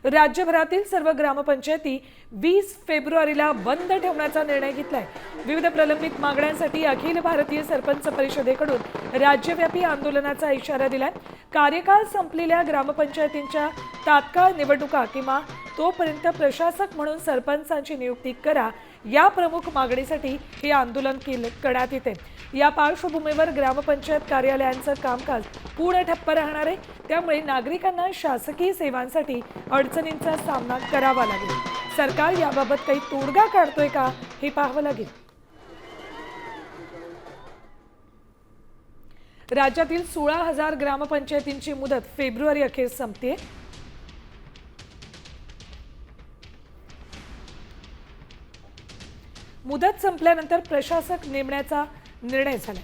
राज्यभरातील सर्व ग्रामपंचायती 20 फेब्रुवारीला बंद ठेवण्याचा निर्णय घेतलाय। विविध प्रलंबित मागण्यांसाठी अखिल भारतीय सरपंच परिषदेकडून राज्यव्यापी आंदोलनाचा इशारा दिलाय। कार्यकाळ संपलेल्या ग्रामपंचायतींच्या तात्काळ निवडणुका किंवा तोपर्यंत प्रशासक म्हणून सरपंचांची नियुक्ती करा, या प्रमुख मागणीसाठी हे आंदोलन करण्यात येते। या पार्श्वभूमीवर ग्रामपंचायत कार्यालयांचं कामकाज पूर्ण ठप्प राहणार आहे, त्यामुळे नागरिकांना शासकीय सेवांसाठी अडचणींचा सामना करावा लागेल। सरकार याबाबत काही तोडगा काढतोय का हे पाहावं लागेल। राज्यातील 16,000 ग्रामपंचायतींची मुदत फेब्रुवारी अखेर संपते। मुदत संपल्यानंतर प्रशासक नेमण्याचा निर्णय झाला।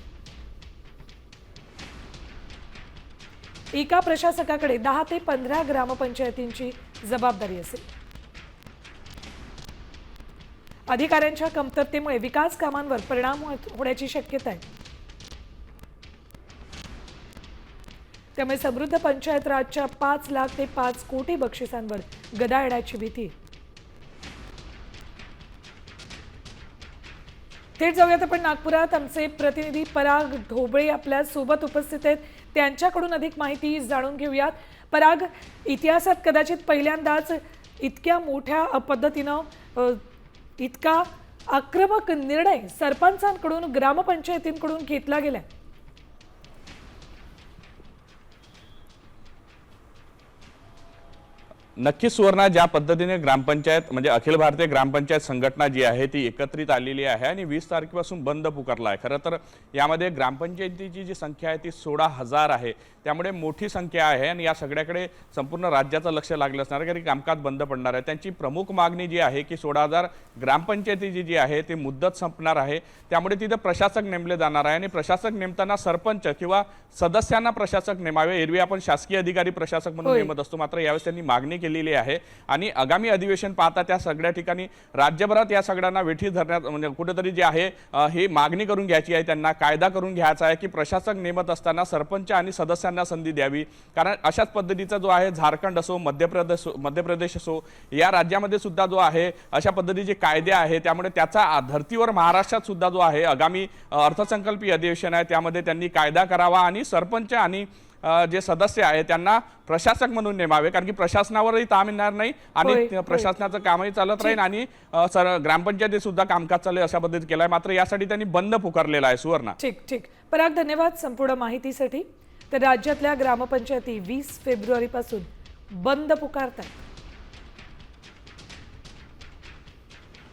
एका प्रशासकाकडे 10 ते 15 ग्रामपंचायतींची जबाबदारी असेल। अधिकाऱ्यांच्या कमतरतेमुळे विकास कामांवर परिणाम होण्याची शक्यता आहे, त्यामुळे समृद्ध पंचायत राजच्या 5 लाख ते 5 कोटी बक्षिसांवर गदा येण्याची भीती आहे। थेट जाऊयात आपण नागपुरात। आमचे प्रतिनिधी पराग ढोबळे आपल्या सोबत उपस्थित आहेत, त्यांच्याकडून अधिक माहिती जाणून घेऊयात। पराग, इतिहासात कदाचित पहिल्यांदाच इतक्या मोठ्या पद्धतीनं इतका आक्रमक निर्णय सरपंचांकडून ग्रामपंचायतींकडून घेतला गेलाय। नक्कीच सुवर्णा, ज्या पद्धतीने ग्रामपंचायत म्हणजे अखिल भारतीय ग्रामपंचायत संघटना जी आहे ती एकत्रित आलेली आहे आणि 20 तारखेपासून बंद पुकारला आहे। खरं तर यामध्ये ग्रामपंचायतीची जी संख्या आहे ती 16,000 आहे, त्यामुळे मोठी संख्या आहे आणि या सगळ्याकडे संपूर्ण राज्याचं लक्ष लागलं असणार आहे, कारण कामकाज बंद पडणार आहे। त्यांची प्रमुख मागणी जी आहे की 16,000 ग्रामपंचायतीची जी आहे ती मुदत संपणार आहे, त्यामुळे तिथे प्रशासक नेमले जाणार आहे आणि प्रशासक नेमताना सरपंच किंवा सदस्यांना प्रशासक नेमावे। एरवी आपण शासकीय अधिकारी प्रशासक म्हणून नेमत असतो, मात्र यावेळेस त्यांनी मागणी केलेली आहे आणि आगामी अधिवेशन पाहता त्या सगळ्या ठिकाणी राज्यभरात या सगळ्यांना वेठी धरण्यात म्हणजे कुठेतरी जे आहे ही मागणी करून घ्यायची आहे, त्यांना कायदा करून घ्यायचा आहे की प्रशासक नेमत असताना सरपंच आणि सदस्यांना संधी द्यावी। कारण अशाच पद्धतीचा जो आहे झारखंड असो, मध्य प्रदेश असो, या राज्यामध्ये सुद्धा जो आहे अशा पद्धतीचे कायदे आहे, त्यामुळे त्याचा धर्तीवर महाराष्ट्रात सुद्धा जो आहे आगामी अर्थसंकल्पीय अधिवेशन आहे त्यामध्ये त्यांनी कायदा करावा आणि सरपंच आणि जे सदस्य आहे त्यांना प्रशासक म्हणून नेमावे, कारण की प्रशासनावरही ताण येणार नाही आणि प्रशासनाचं कामही चालत राहील आणि ग्रामपंचायतीत सुद्धा कामकाज चालेल अशा पद्धतीत केलाय। मात्र यासाठी त्यांनी बंद पुकारलेला आहे। सुवर्णा, ठीक पराग, धन्यवाद संपूर्ण माहितीसाठी। तर राज्यातल्या ग्रामपंचायती 20 फेब्रुवारीपासून बंद पुकारतात।